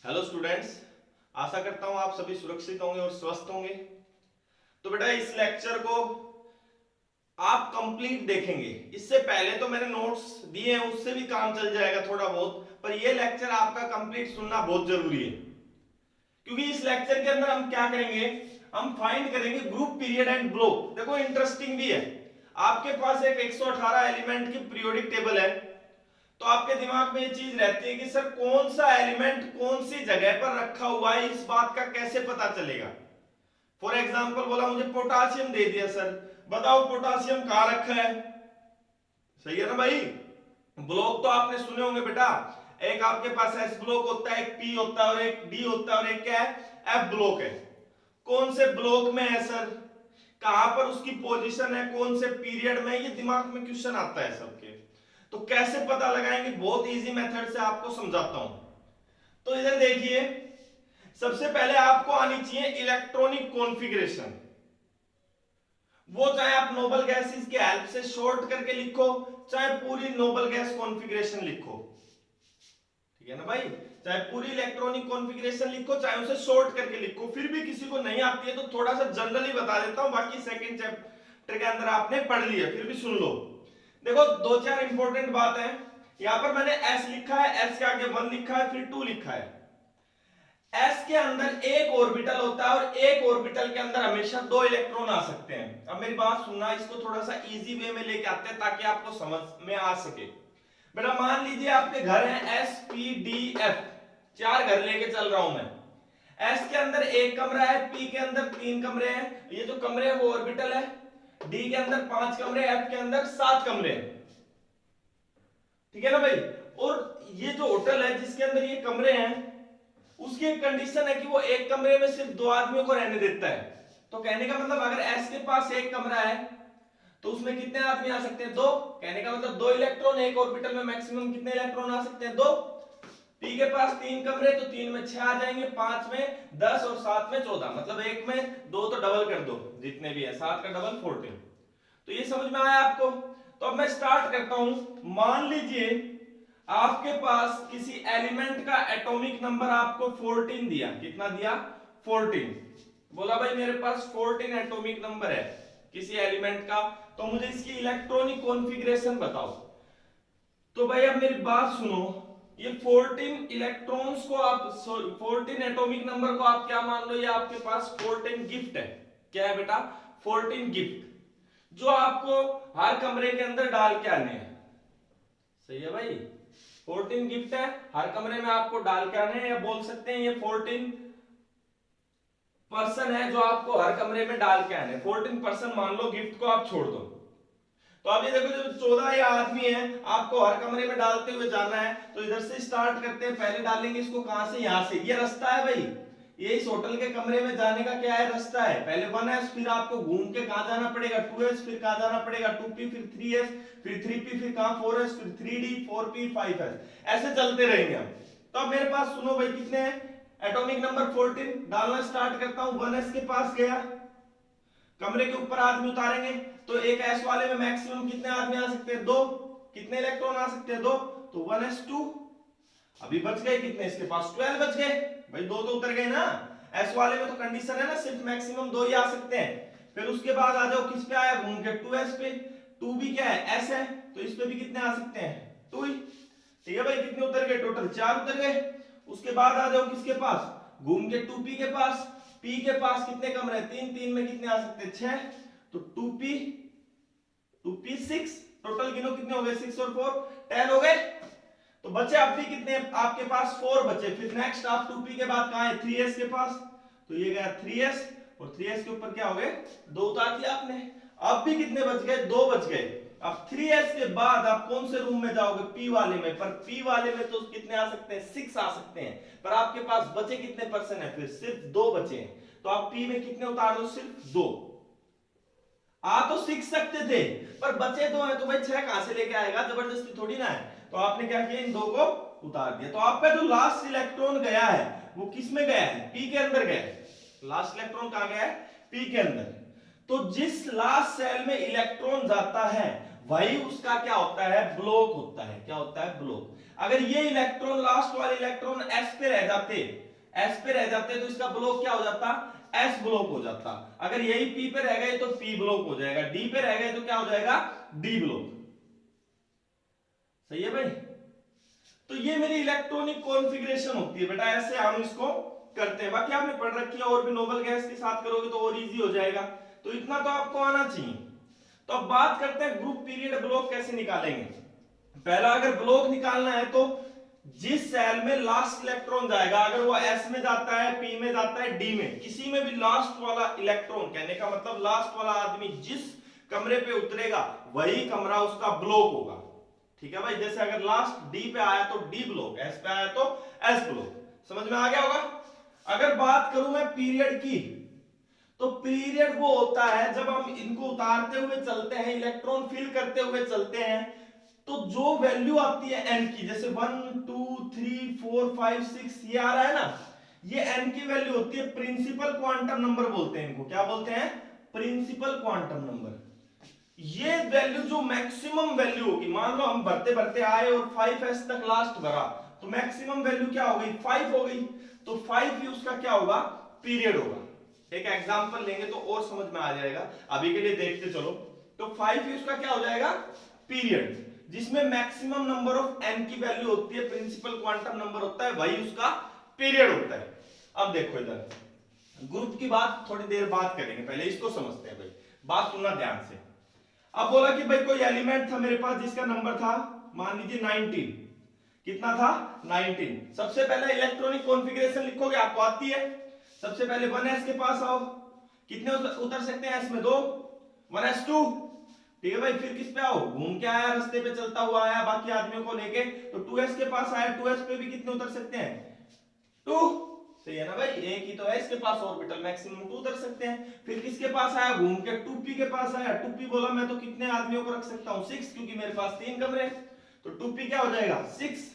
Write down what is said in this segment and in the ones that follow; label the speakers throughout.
Speaker 1: Hello students, आशा करता हूं आप सभी सुरक्षित होंगे और स्वस्थ होंगे। तो बेटा इस लेक्चर को आप कंप्लीट देखेंगे। इससे पहले तो मैंने नोट्स दिए हैं, उससे भी काम चल जाएगा थोड़ा बहुत, पर यह लेक्चर आपका कंप्लीट सुनना बहुत जरूरी है। क्योंकि इस लेक्चर के अंदर हम क्या करेंगे, हम फाइंड करेंगे ग्रुप पीरियड एंड ब्लॉक। देखो इंटरेस्टिंग भी है। आपके पास एक 118 एलिमेंट की पीरियोडिक टेबल है, तो आपके दिमाग में ये चीज रहती है कि सर कौन सा एलिमेंट कौन सी जगह पर रखा हुआ है, इस बात का कैसे पता चलेगा। फॉर एग्जांपल बोला मुझे पोटासियम दे दिया, सर बताओ पोटासियम कहां रखा है। सही है ना भाई। ब्लॉक तो आपने सुने होंगे बेटा, एक आपके पास एस ब्लॉक होता है, एक पी होता है और एक डी होता है और एक क्या है, एफ ब्लॉक है। कौन से ब्लॉक में है सर, कहां पर उसकी पोजीशन है, कौन से पीरियड में, ये दिमाग में क्वेश्चन आता है सबके। तो कैसे पता लगाएंगे, बहुत इजी मेथड से आपको समझाता हूं। तो इधर देखिए, सबसे पहले आपको आनी चाहिए इलेक्ट्रॉनिक कॉन्फ़िगरेशन। वो चाहे आप नोबल गैसेस की हेल्प से शॉर्ट करके लिखो, चाहे पूरी नोबल गैस कॉन्फ़िगरेशन लिखो, ठीक है ना भाई। चाहे पूरी इलेक्ट्रॉनिक कॉन्फ़िगरेशन लिखो, चाहे उसे शॉर्ट करके लिखो। फिर भी किसी को नहीं आती है तो थोड़ा सा जनरली बता देता हूं, बाकी सेकंड चैप्टर के अंदर आपने पढ़ लिया, फिर भी सुन लो। देखो दो चार इंपॉर्टेंट बात है। यहां पर मैंने एस लिखा है, एस के आगे 1 लिखा है, फिर 2 लिखा है। एस के अंदर एक ऑर्बिटल होता है और एक ऑर्बिटल के अंदर हमेशा 2 इलेक्ट्रॉन आ सकते हैं। अब मेरी बात सुनना, इसको थोड़ा सा इजी वे में लेके आते हैं ताकि आपको समझ में आ सके। बेटा मान लीजिए आपके घर है एस पी डी एफ, 4 घर लेके चल रहा हूं मैं। एस के अंदर एक कमरा है, पी के अंदर 3 कमरे हैं, ये जो कमरे हैं वो ऑर्बिटल है। डी के अंदर 5 कमरे, एफ के अंदर 7 कमरे हैं, ठीक है ना भाई। और ये जो होटल है जिसके अंदर ये कमरे हैं, उसकी एक कंडीशन है कि वो एक कमरे में सिर्फ 2 आदमियों को रहने देता है। तो कहने का मतलब अगर एस के पास एक कमरा है तो उसमें कितने आदमी आ सकते हैं, 2। कहने का मतलब 2 इलेक्ट्रॉन, एक ऑर्बिटल में मैक्सिमम कितने इलेक्ट्रॉन आ सकते हैं, 2। पी के पास 3 कमरे, तो 3 में 6 आ जाएंगे, 5 में 10 और 7 में 14, मतलब एक में 2 तो डबल कर दो, जितने भी है 7 का डबल 14। तो ये समझ में आया आपको। तो अब मैं स्टार्ट करता हूं। मान लीजिए आपके पास किसी एलिमेंट का एटॉमिक नंबर आपको 14 दिया, कितना दिया, 14। बोला भाई मेरे पास 14 एटॉमिक नंबर है किसी एलिमेंट का, तो मुझे इसकी इलेक्ट्रॉनिक कॉन्फ़िगरेशन बताओ। तो भाई अब मेरी बात सुनो, ये 14 इलेक्ट्रॉन्स को आप 14 एटॉमिक नंबर को आप क्या मान लो, ये आपके पास 14 गिफ्ट है। क्या है बेटा, 14 गिफ्ट, जो आपको हर कमरे के अंदर डाल के आने हैं। सही है भाई, 14 गिफ्ट है, हर कमरे में आपको डाल के आने हैं, या बोल सकते हैं ये 14 पर्सन है जो आपको हर कमरे में डाल के आने। 14 पर्सन मान लो, गिफ्ट को आप छोड़ दो। तो अब ये देखो जो 14 या आदमी है आपको हर कमरे में डालते हुए जाना है। तो इधर से स्टार्ट करते हैं, पहले डालेंगे इसको कहां से, यहां से। ये रास्ता है भाई, ये इस होटल के कमरे में जाने का क्या है, रास्ता है। पहले 1s, फिर आपको घूम के कहां जाना पड़ेगा, 2s, फिर कहां जाना पड़ेगा, 2p, फिर 3s, फिर 3p, फिर कहां 4s, फिर 3d, 4p, 5s, ऐसे चलते रहेंगे हम। तो अब मेरे पास सुनो भाई कितने हैं, एटॉमिक नंबर 14 डालना स्टार्ट करता हूं। 1s के पास गया, कमरे के ऊपर आदमी उतारेंगे, तो एक एस वाले में मैक्सिमम कितने आदमी आ सकते हैं, 2। कितने इलेक्ट्रॉन आ सकते हैं, 2, तो 1s2। अभी बच गए कितने, इसके पास 12 बच गए भाई, 2 तो उतर गए ना। एस वाले में तो कंडीशन है ना, सिर्फ मैक्सिमम 2 ही आ सकते हैं। फिर उसके बाद आ जाओ किस पे आया, घूम के 2s पे। 2 भी क्या है, एस है, तो इस पे भी कितने आ सकते हैं, 2 ही। ठीक है भाई, कितने उतर गए, टोटल 4 उतर गए। उसके बाद आ जाओ किसके पास, घूम के 2p के पास। p के पास कितने कमरे हैं, 3, 3 में कितने आ सकते हैं, 6, तो 2p 6, टोटल गिनो कितने हो गए, 6 और 4 10 हो गए। तो बचे अब भी कितने आपके पास, 4 बचे। फिर नेक्स्ट आप 2p के बाद कहां है, 3s के पास, तो ये गया 3s, और 3s के ऊपर क्या हो गए, 2 उतार दिया आपने। अब भी कितने बच गए, 2 बच गए। अब 3s के बाद आप कौन से रूम में जाओगे, p वाले में। पर p वाले में तो कितने आ सकते हैं, 6 आ सकते हैं, पर आपके पास बचे कितने पर्सन है, फिर सिर्फ 2 बचे हैं। तो आप p में कितने उतार दो, सिर्फ 2। आ तो 6 सकते थे, पर बचे 2 हैं, तो भाई 6 कहां से लेके आएगा, जबरदस्ती थोड़ी ना है। तो आपने क्या किया, इन 2 को उतार दिया। तो आपका जो लास्ट इलेक्ट्रॉन गया है वो किस में गया है, p के अंदर गया है। लास्ट इलेक्ट्रॉन कहां गया है, p के अंदर। तो जिस लास्ट सेल में इलेक्ट्रॉन जाता है वही उसका क्या होता है, ब्लॉक होता है। क्या होता है, ब्लॉक। अगर ये इलेक्ट्रॉन, लास्ट वाले इलेक्ट्रॉन s पे रह जाते तो इसका ब्लॉक क्या हो जाता, s ब्लॉक हो जाता। अगर यही p पे रह गए तो p ब्लॉक हो जाएगा, d पे रह गए तो क्या हो जाएगा, d ब्लॉक। सही है भाई। तो ये मेरी इलेक्ट्रॉनिक कॉन्फ़िगरेशन होती है बेटा, ऐसे हम इसको करते हैं। बाकी आपने पढ़ रखी है, और भी नोबल गैस के साथ करोगे तो और इजी हो जाएगा। तो इतना तो आपको आना चाहिए। तो अब बात करते हैं ग्रुप पीरियड ब्लॉक कैसे निकालेंगे। पहला, अगर ब्लॉक निकालना है तो जिस सेल में लास्ट इलेक्ट्रॉन जाएगा, अगर वो s में जाता है, p में जाता है, d में, किसी में भी लास्ट वाला इलेक्ट्रॉन, कहने का मतलब लास्ट वाला आदमी जिस कमरे पे उतरेगा वही कमरा उसका ब्लॉक होगा। ठीक है भाई। जैसे अगर लास्ट d पे आया तो d ब्लॉक, s पे आया तो s ब्लॉक। समझ में आ गया होगा। अगर बात करूं मैं पीरियड की, तो पीरियड वो होता है जब हम इनको उतारते हुए चलते हैं, इलेक्ट्रॉन फिल करते हुए चलते हैं, तो जो वैल्यू आती है n की, जैसे 1 2 3 4 5 6 ये आ रहा है ना, ये n की वैल्यू होती है प्रिंसिपल क्वांटम नंबर बोलते हैं इनको। क्या बोलते हैं, प्रिंसिपल क्वांटम नंबर। ये वैल्यू जो मैक्सिमम वैल्यू होगी, मान लो हम बढ़ते बढ़ते आए और 5s तक लास्ट भरा, तो मैक्सिमम वैल्यू क्या हो गई, 5 हो गई। तो 5 ही उसका क्या होगा, पीरियड होगा। एक एग्जांपल लेंगे तो और समझ में आ जाएगा, अभी के लिए देखते चलो। तो 5 ही उसका क्या हो जाएगा, पीरियड, जिसमें मैक्सिमम नंबर ऑफ n की वैल्यू होती है, प्रिंसिपल क्वांटम नंबर होता है, वही उसका पीरियड होता है। अब देखो इधर ग्रुप की बात थोड़ी देर बाद करेंगे, पहले इसको समझते हैं भाई, बात सुनना ध्यान से। अब बोला कि भाई कोई एलिमेंट था मेरे पास जिसका नंबर था मान लीजिए 19। कितना था, 19। सबसे पहले इलेक्ट्रॉनिक कॉन्फ़िगरेशन लिखोगे, आपको आती है। सबसे पहले 1s के पास आओ, कितने उतर सकते हैं इसमें, 2, 1s2। ठीक है भाई। फिर किस पे आओ, घूम के आया, रास्ते पे चलता हुआ आया बाकी आदमियों को लेके, तो 2s के पास आया, 2s पे भी कितने उतर सकते हैं, 2। सही है ना भाई, एक ही तो है इसके पास ऑर्बिटल, मैक्सिमम 2 उतर सकते हैं। फिर किसके पास आया, घूम के 2p के पास आया, 2p बोला मैं तो कितने आदमियों को रख सकता हूं, 6, क्योंकि मेरे पास 3 कमरे, तो 2p क्या हो जाएगा, 6।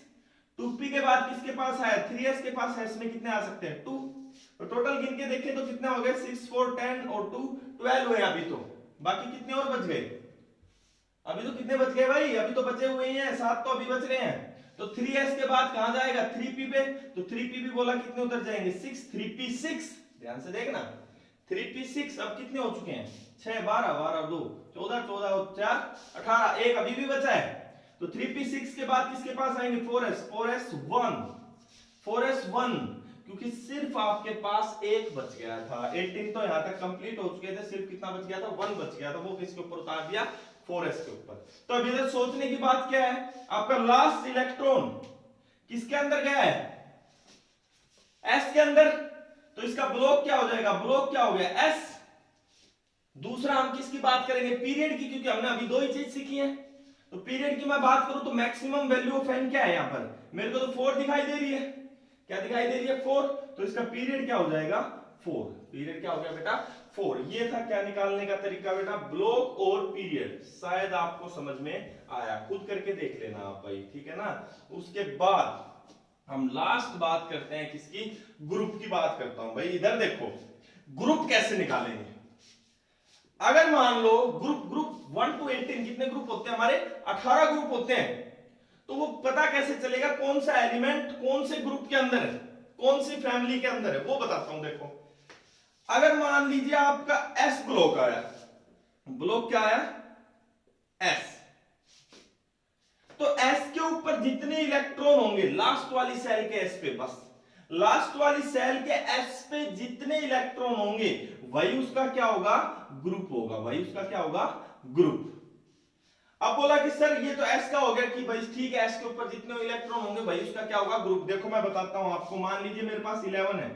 Speaker 1: 2p के बाद किसके पास आया, 3s के पास है, इसमें कितने आ सकते हैं, 2। तो टोटल गिन के देखें तो कितना हो गया, 6 4 10 और 2 12 हुए अभी तो। बाकी कितने और बच गए, अभी तो कितने बच गए भाई, अभी तो बचे हुए ही हैं 7, तो अभी बच रहे हैं। तो 3s के बाद कहां जाएगा, 3p पे, तो 3p भी बोला कितने उतर जाएंगे, 6, 3p 6। ध्यान से देखना, 3p 6। अब कितने हो चुके हैं, 6 12 12 2 14 14 और 4 18, एक अभी भी बचा है। तो 3p 6 के बाद किसके पास आएंगे, 4s 1, 4s 1, क्योंकि सिर्फ आपके पास एक बच गया था। 18 तो यहां तक कंप्लीट हो चुके थे, सिर्फ कितना बच गया था, 1 बच गया था, वो किसके ऊपर उतार दिया, 4s के ऊपर। तो अब इधर सोचने की बात क्या है, आपका लास्ट इलेक्ट्रॉन किसके अंदर गया है, s के अंदर, तो इसका ब्लॉक क्या हो जाएगा, ब्लॉक क्या हो गया, s। दूसरा हम किसकी बात करेंगे, पीरियड की, क्योंकि हमने अभी 2 ही चीज सीखी है। तो पीरियड की मैं बात करूं तो मैक्सिमम वैल्यू ऑफ n क्या है, यहां पर मेरे को तो 4 दिखाई दे रही है, क्या दिखाई दे रही है, 4। तो इसका पीरियड क्या हो जाएगा, 4। पीरियड क्या हो गया बेटा, 4। ये था क्या निकालने का तरीका बेटा, ब्लॉक और पीरियड। शायद आपको समझ में आया, खुद करके देख लेना आप भाई, ठीक है ना। उसके बाद हम लास्ट बात करते हैं किसकी, ग्रुप की बात करता हूं भाई। इधर देखो ग्रुप कैसे निकालेंगे। अगर मान लो ग्रुप 1 to 18 कितने ग्रुप होते हैं हमारे, 18 ग्रुप होते हैं। तो वो पता कैसे चलेगा कौन सा एलिमेंट कौन से ग्रुप के अंदर है, कौन सी फैमिली के अंदर है, वो बताता हूं। देखो अगर मान लीजिए आपका s ब्लॉक आया, ब्लॉक क्या आया, s, तो s के ऊपर जितने इलेक्ट्रॉन होंगे लास्ट वाली सेल के s पे, बस लास्ट वाली सेल के s पे जितने इलेक्ट्रॉन होंगे वही उसका क्या होगा, ग्रुप होगा, वही उसका क्या होगा, ग्रुप। अब बोला कि सर ये तो s का हो गया कि भाई ठीक है, s के ऊपर जितने इलेक्ट्रॉन होंगे वही उसका क्या होगा, ग्रुप। देखो मैं बताता हूं आपको, मान लीजिए मेरे पास 11 है,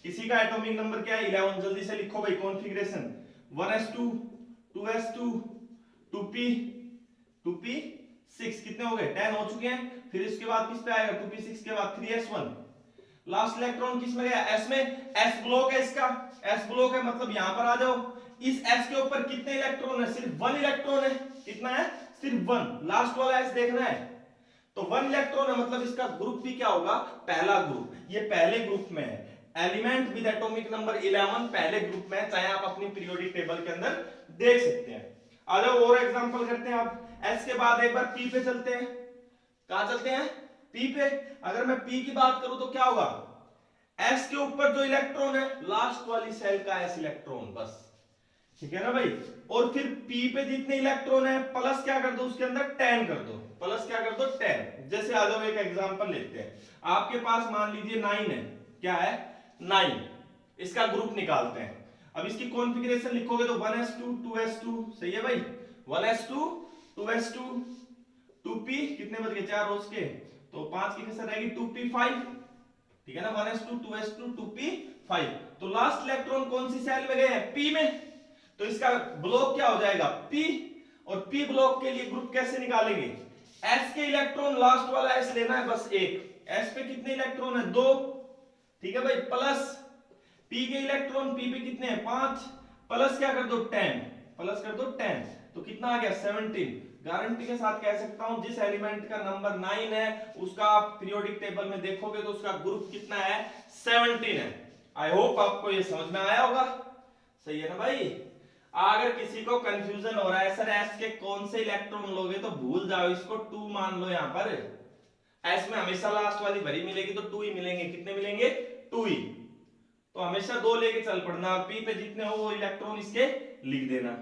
Speaker 1: किसी का एटॉमिक नंबर क्या है, 11। जल्दी से लिखो भाई configuration, 1s2 2s2 2p 2p 6, कितने हो गए, 10 हो चुके हैं। फिर इसके बाद किस पे आएगा, 2p6 के बाद 3s1, लास्ट इलेक्ट्रॉन किस में गया, s में, s ब्लॉक है इसका, s ब्लॉक है मतलब यहां पर आ जाओ। इस s के ऊपर कितने इलेक्ट्रॉन है, सिर्फ 1 इलेक्ट्रॉन है, कितना है, सिर्फ 1। लास्ट वाला s देखना है, तो 1 इलेक्ट्रॉन है मतलब इसका ग्रुप भी क्या होगा, पहला ग्रुप। ये पहले ग्रुप में है, एलिमेंट विद एटॉमिक नंबर 11 पहले ग्रुप में है, चाहे आप अपनी पीरियोडिक टेबल के अंदर देख सकते हैं। आ जाओ और एग्जांपल करते हैं। आप S के बाद एक बार P पे चलते हैं। कहां चलते हैं? P पे। अगर मैं P की बात करूं तो क्या होगा? S के ऊपर जो इलेक्ट्रॉन है लास्ट वाली सेल का S इलेक्ट्रॉन, बस। ठीक है ना भाई? और फिर P पे जितने इलेक्ट्रॉन है प्लस क्या कर दो उसके अंदर 10 कर दो, प्लस क्या कर दो 10। जैसे आ जाओ एक एग्जांपल लेते हैं। आपके पास मान लीजिए 9 है। क्या है? 9। इसका ग्रुप निकालते हैं। अब इसकी कॉन्फ़िगरेशन लिखोगे तो 1s2 2s2, सही है भाई? 1s2 2s2 2p, कितने बच गए? 4 रोज के, तो 5 की कसर रहेगी 2p5। ठीक है ना? 1s2 2s2 2p5। तो लास्ट इलेक्ट्रॉन कौन सी सेल में गए हैं? P में। तो इसका ब्लॉक क्या हो जाएगा? P। और P ब्लॉक के लिए ग्रुप कैसे निकालेंगे? S के इलेक्ट्रॉन लास्ट वाला S लेना है, बस एक। S पे कितने इलेक्ट्रॉन है? 2। ठीक है भाई? प्लस P के इलेक्ट्रॉन P पे कितने हैं? 5। प्लस क्या कर दो? 10। प्लस कर दो 10, तो कितना आ गया? 17। गारंटी के साथ कह सकता हूं जिस एलिमेंट का नंबर 9 है उसका आप पीरियोडिक टेबल में देखोगे तो उसका ग्रुप कितना है? 17 है। आई होप आपको ये समझ में आया होगा। सही है ना भाई? अगर किसी को कंफ्यूजन हो रहा है सर S के कौन से इलेक्ट्रॉन लोगे, तो भूल जाओ, इसको 2 मान लो। यहां पर S में हमेशा लास्ट वाली भरी मिलेगी तो 2 ही मिलेंगे। कितने मिलेंगे? 2 ही। तो हमेशा 2 लेके चल पड़ना। P पे जितने हो वो इलेक्ट्रॉन इसके लिख देना।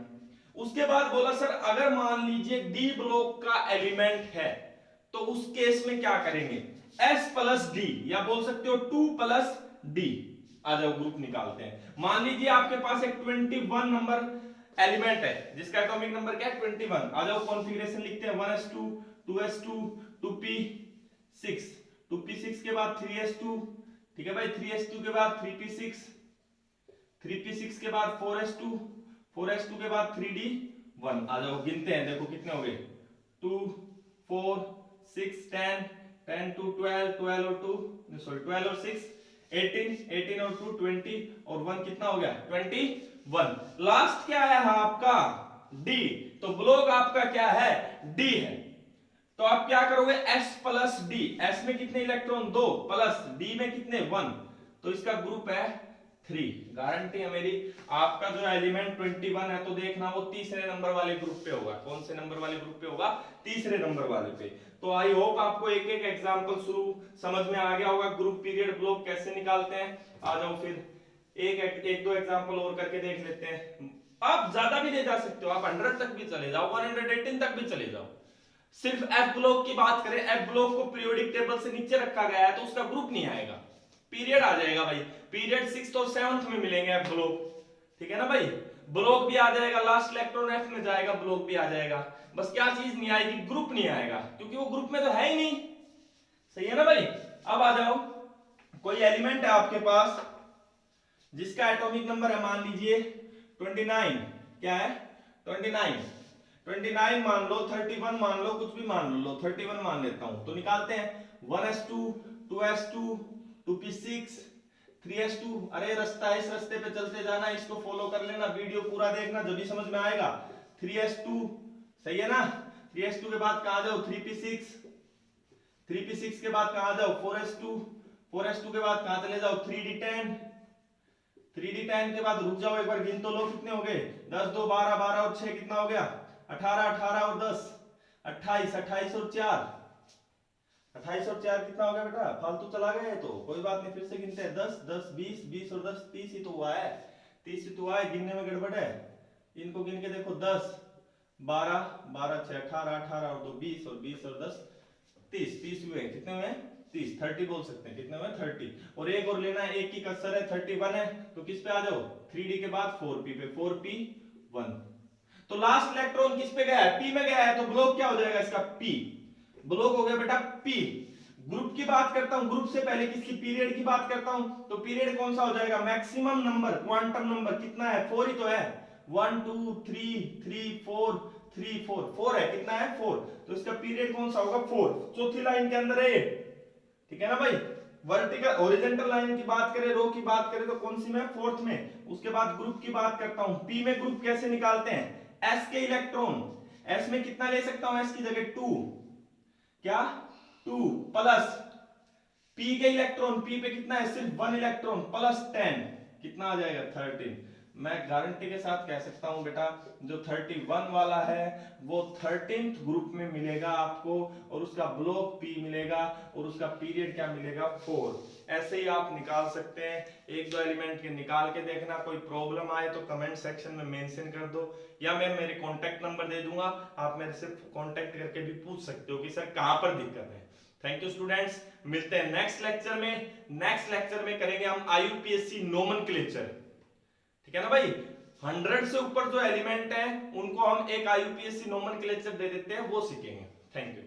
Speaker 1: उसके बाद बोला सर अगर मान लीजिए D ब्लॉक का एलिमेंट है तो उस केस में क्या करेंगे? S प्लस D, या बोल सकते हो 2 प्लस D। आ जाओ ग्रुप निकालते हैं। मान लीजिए आपके पास एक 21 नंबर एलिमेंट है जिसका एटॉमिक नंबर क्या है? 21। आ जाओ कॉन्फ़िगरेशन लिखते हैं। 1s2 2s2 2p6, 2p6 के बाद 3s2। ठीक है भाई? 3s2 के बाद 3p6, 3p6 के बाद 4s2, 4s2 के बाद 3d1। आ जाओ गिनते हैं, देखो कितने हो गए? 2 4 6 10, 10 2 12, 12 और 2 सॉरी 12 और 6 18, 18 और 2 20 और 1 कितना हो गया? 21। लास्ट क्या है आपका? D। तो ब्लॉक आपका क्या है? D है। तो आप क्या करोगे? S plus D। S में कितने इलेक्ट्रॉन? 2, प्लस D में कितने? 1। तो इसका ग्रुप है 3। गारंटी है मेरी। आपका जो एलिमेंट 21 है तो देखना वो तीसरे नंबर वाले ग्रुप पे होगा। कौन से नंबर वाले ग्रुप पे होगा? तीसरे नंबर वाले पे। तो आई होप आपको एक एक एग्जांपल शुरू समझ में आ गया होगा। ग्रुप पीरियड ब्लॉक कैसे निकालते हैं। आ जाओ फिर एक दो एग्जांपल और करके देख लेते हैं। आप ज्यादा भी ले जा सकते हो, आप 100 तक भी चले जाओ, 118 तक भी चले जाओ। सिर्फ F ब्लॉक की बात करें, F ब्लॉक को पीरियोडिक टेबल से नीचे रखा गया है तो उसका ग्रुप नहीं आएगा, पीरियड आ जाएगा भाई। पीरियड 6th और 7th में मिलेंगे F ब्लॉक। ठीक है ना भाई? ब्लॉक भी आ जाएगा, लास्ट इलेक्ट्रॉन F में जाएगा, ब्लॉक भी आ जाएगा। बस क्या चीज नहीं आएगी? ग्रुप नहीं आएगा, क्योंकि वो ग्रुप में तो है ही नहीं। सही है ना भाई? अब आ जाओ, कोई एलिमेंट है आपके पास जिसका एटॉमिक नंबर है मान लीजिए 29। क्या है? 29 मान लो, 31 मान लो, कुछ भी मान लो, 31 मान लेता हूं। तो निकालते हैं। 1s2 2s2 2p6 3s2। अरे रास्ता है, इस रास्ते पे चलते जाना, इसको फॉलो कर लेना, वीडियो पूरा देखना, जब भी समझ में आएगा। 3s2, सही है ना? 3s2 के बाद कहां जाओ? 3p6, 3p6 के बाद कहां जाओ? 4s2, 4s2 के बाद कहां चले जाओ? 3d10, 3d10 के बाद रुक जाओ एक बार, गिन तो लो कितने हो गए? 10 2 12, 12 और 6 कितना हो गया? 18, 18 और 10 28, 28 और 4 28 और 4 कितना हो गया बेटा? फालतू चला गया है तो कोई बात नहीं, फिर से गिनते हैं। 10 10 20 20 और 10 30 ही तो हुआ है। 30 ही तो हुआ है, गिनने में गड़बड़ है। इनको गिन के देखो, 10 12 12 6 18, 18 और 2 20 और 20 और 10 30 30 हुए। कितने हुए? 30, 30 बोल सकते हैं। कितने हुए? 30। और एक और लेना है, एक की कसर है, 31 है, तो किस पे आ जाओ? 3d के बाद 4p पे, 4p1। तो लास्ट इलेक्ट्रॉन किस पे गया है? P में गया है, तो ब्लॉक क्या हो जाएगा इसका? P। ब्लॉक हो गया बेटा P। ग्रुप की बात करता हूं, ग्रुप से पहले किसकी? पीरियड की बात करता हूं, तो पीरियड कौन सा हो जाएगा? मैक्सिमम नंबर, क्वांटम नंबर कितना है? 4 ही तो है। 1 2 3 3 4 3 4 4 है। कितना है? 4। तो इसका पीरियड कौन सा होगा? 4। चौथी लाइन के अंदर है ये। ठीक है ना भाई? वर्टिकल हॉरिजॉन्टल लाइन की बात करें, रो की बात करें तो कौन सी में? 4th में। उसके बाद ग्रुप की बात करता हूं, P में ग्रुप कैसे निकालते हैं? S के इलेक्ट्रॉन, S में कितना ले सकता हूं? S की जगह 2। क्या? 2 प्लस P के इलेक्ट्रॉन, P पे कितना है? सिर्फ 1 इलेक्ट्रॉन, प्लस 10 कितना आ जाएगा? 13। मैं गारंटी के साथ कह सकता हूं बेटा जो 31 वाला है वो 13th ग्रुप में मिलेगा आपको, और उसका ब्लॉक पी मिलेगा, और उसका पीरियड क्या मिलेगा 4। ऐसे ही आप निकाल सकते हैं, एक दो एलिमेंट के निकाल के देखना। कोई प्रॉब्लम आए तो कमेंट सेक्शन में मेंशन कर दो, या मैं मेरे कॉन्टेक्ट नंबर दे दूंगा, आप मेरे से कॉन्टेक्ट करके भी पूछ सकते हो कि सर कहां पर दिक्कत है। थैंक यू स्टूडेंट्स, मिलते हैं नेक्स्ट लेक्चर में। नेक्स्ट लेक्चर में करेंगे हम IUPAC नोमेनक्लेचर, ठीक है ना भाई। 100 से ऊपर जो एलिमेंट है उनको हम एक IUPAC नोमेनक्लेचर दे देते हैं, वो सीखेंगे। Thank you.